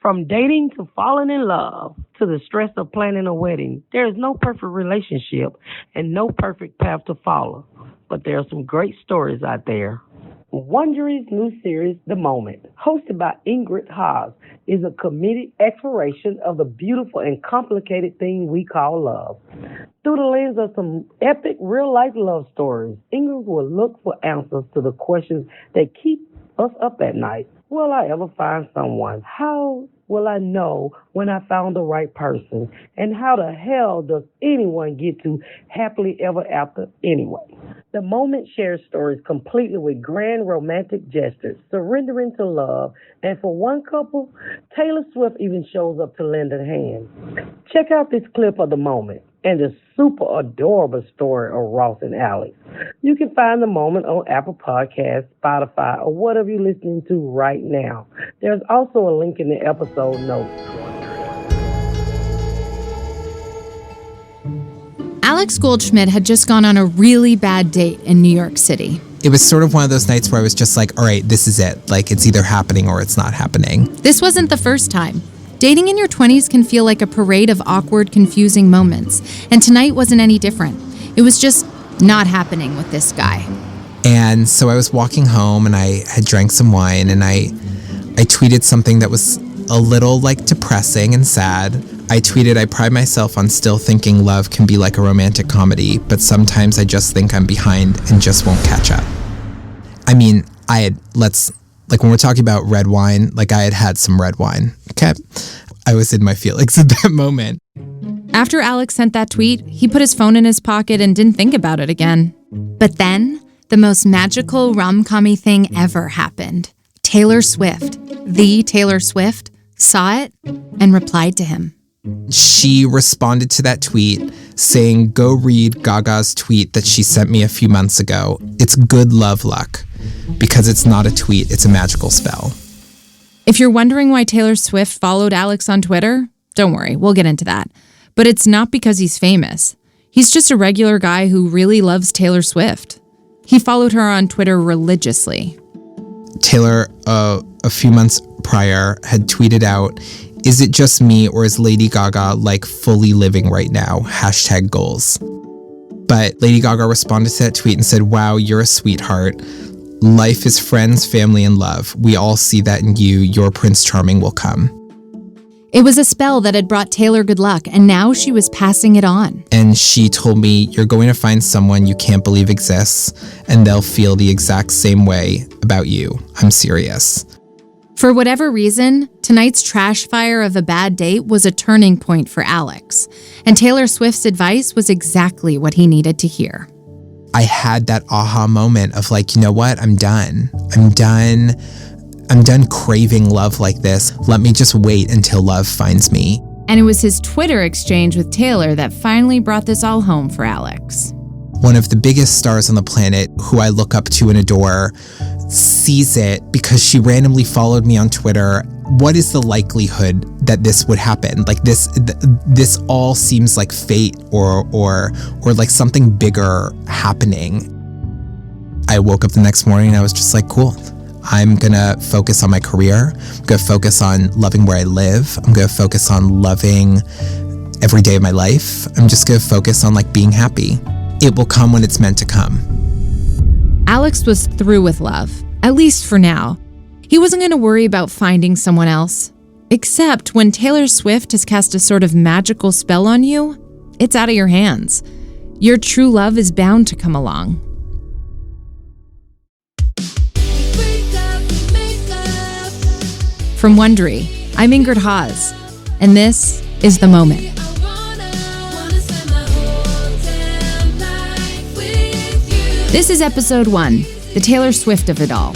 From dating to falling in love to the stress of planning a wedding, there is no perfect relationship and no perfect path to follow. But there are some great stories out there. Wondery's new series, The Moment, hosted by Ingrid Haas, is a committed exploration of the beautiful and complicated thing we call love. Through the lens of some epic real-life love stories, Ingrid will look for answers to the questions that keep us up at night. Will I ever find someone? How will I know when I found the right person? And how the hell does anyone get to happily ever after anyway? The Moment shares stories completely with grand romantic gestures, surrendering to love, and for one couple, Taylor Swift even shows up to lend a hand. Check out this clip of The Moment and the super adorable story of Ross and Alex. You can find The Moment on Apple Podcasts, Spotify, or whatever you're listening to right now. There's also a link in the episode notes. Alex Goldschmidt had just gone on a really bad date in New York City. It was sort of one of those nights where I was just like, all right, this is it. Like, it's either happening or it's not happening. This wasn't the first time. Dating in your 20s can feel like a parade of awkward, confusing moments, and tonight wasn't any different. It was just not happening with this guy. And so I was walking home and I had drank some wine and I tweeted something that was a little like depressing and sad. I tweeted, I pride myself on still thinking love can be like a romantic comedy, but sometimes I just think I'm behind and just won't catch up. I mean, when we're talking about red wine, like I had some red wine, okay? I was in my feelings at that moment. After Alex sent that tweet, he put his phone in his pocket and didn't think about it again. But then, the most magical rom-com-y thing ever happened. Taylor Swift, the Taylor Swift, saw it and replied to him. She responded to that tweet saying, go read Gaga's tweet that she sent me a few months ago. It's good love luck. Because it's not a tweet, it's a magical spell. If you're wondering why Taylor Swift followed Alex on Twitter, don't worry, we'll get into that. But it's not because he's famous. He's just a regular guy who really loves Taylor Swift. He followed her on Twitter religiously. Taylor, a few months prior, had tweeted out, is it just me or is Lady Gaga like fully living right now? #goals. But Lady Gaga responded to that tweet and said, wow, you're a sweetheart. Life is friends, family, and love. We all see that in you. Your Prince Charming will come. It was a spell that had brought Taylor good luck, and now she was passing it on. And she told me, you're going to find someone you can't believe exists, and they'll feel the exact same way about you. I'm serious. For whatever reason, tonight's trash fire of a bad date was a turning point for Alex, and Taylor Swift's advice was exactly what he needed to hear. I had that aha moment of like, you know what? I'm done. I'm done craving love like this. Let me just wait until love finds me. And it was his Twitter exchange with Taylor that finally brought this all home for Alex. One of the biggest stars on the planet, who I look up to and adore, sees it because she randomly followed me on Twitter. What is the likelihood that this would happen? Like this all seems like fate or like something bigger happening. I woke up the next morning and I was just like, cool. I'm gonna focus on my career. I'm gonna focus on loving where I live. I'm gonna focus on loving every day of my life. I'm just gonna focus on like being happy. It will come when it's meant to come. Alex was through with love, at least for now. He wasn't going to worry about finding someone else. Except when Taylor Swift has cast a sort of magical spell on you, it's out of your hands. Your true love is bound to come along. From Wondery, I'm Ingrid Haas, and this is The Moment. This is episode 1, the Taylor Swift of it all.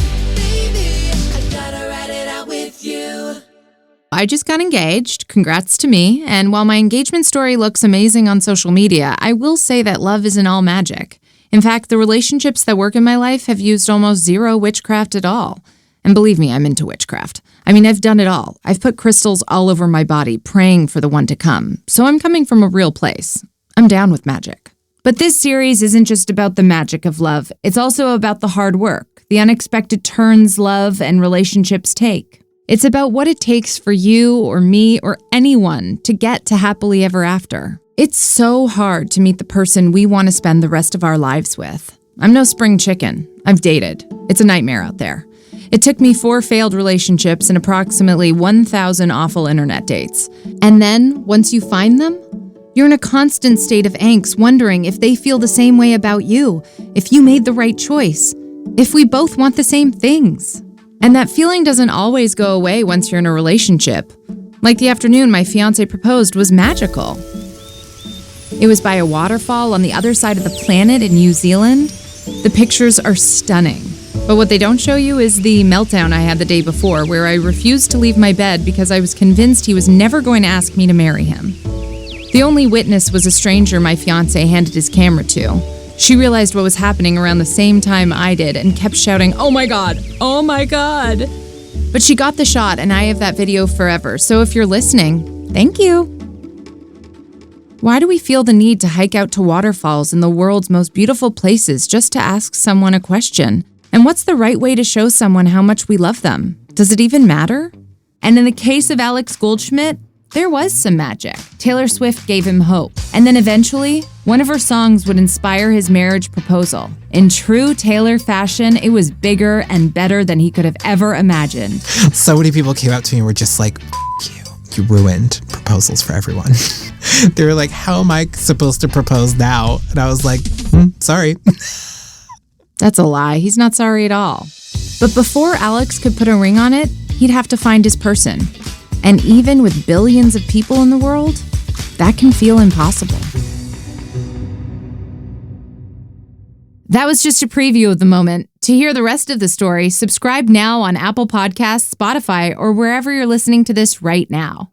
I just got engaged, congrats to me, and while my engagement story looks amazing on social media, I will say that love isn't all magic. In fact, the relationships that work in my life have used almost zero witchcraft at all. And believe me, I'm into witchcraft. I mean, I've done it all. I've put crystals all over my body, praying for the one to come. So I'm coming from a real place. I'm down with magic. But this series isn't just about the magic of love. It's also about the hard work, the unexpected turns love and relationships take. It's about what it takes for you or me or anyone to get to happily ever after. It's so hard to meet the person we want to spend the rest of our lives with. I'm no spring chicken. I've dated. It's a nightmare out there. It took me 4 failed relationships and approximately 1,000 awful internet dates. And then, once you find them, you're in a constant state of angst, wondering if they feel the same way about you, if you made the right choice, if we both want the same things. And that feeling doesn't always go away once you're in a relationship. Like the afternoon my fiance proposed was magical. It was by a waterfall on the other side of the planet in New Zealand. The pictures are stunning. But what they don't show you is the meltdown I had the day before, where I refused to leave my bed because I was convinced he was never going to ask me to marry him. The only witness was a stranger my fiance handed his camera to. She realized what was happening around the same time I did and kept shouting, "Oh my God, oh my God." But she got the shot and I have that video forever, so if you're listening, thank you. Why do we feel the need to hike out to waterfalls in the world's most beautiful places just to ask someone a question? And what's the right way to show someone how much we love them? Does it even matter? And in the case of Alex Goldschmidt, there was some magic. Taylor Swift gave him hope. And then eventually, one of her songs would inspire his marriage proposal. In true Taylor fashion, it was bigger and better than he could have ever imagined. So many people came up to me and were just like, you ruined proposals for everyone. They were like, how am I supposed to propose now? And I was like, sorry. That's a lie. He's not sorry at all. But before Alex could put a ring on it, he'd have to find his person. And even with billions of people in the world, that can feel impossible. That was just a preview of the moment. To hear the rest of the story, subscribe now on Apple Podcasts, Spotify, or wherever you're listening to this right now.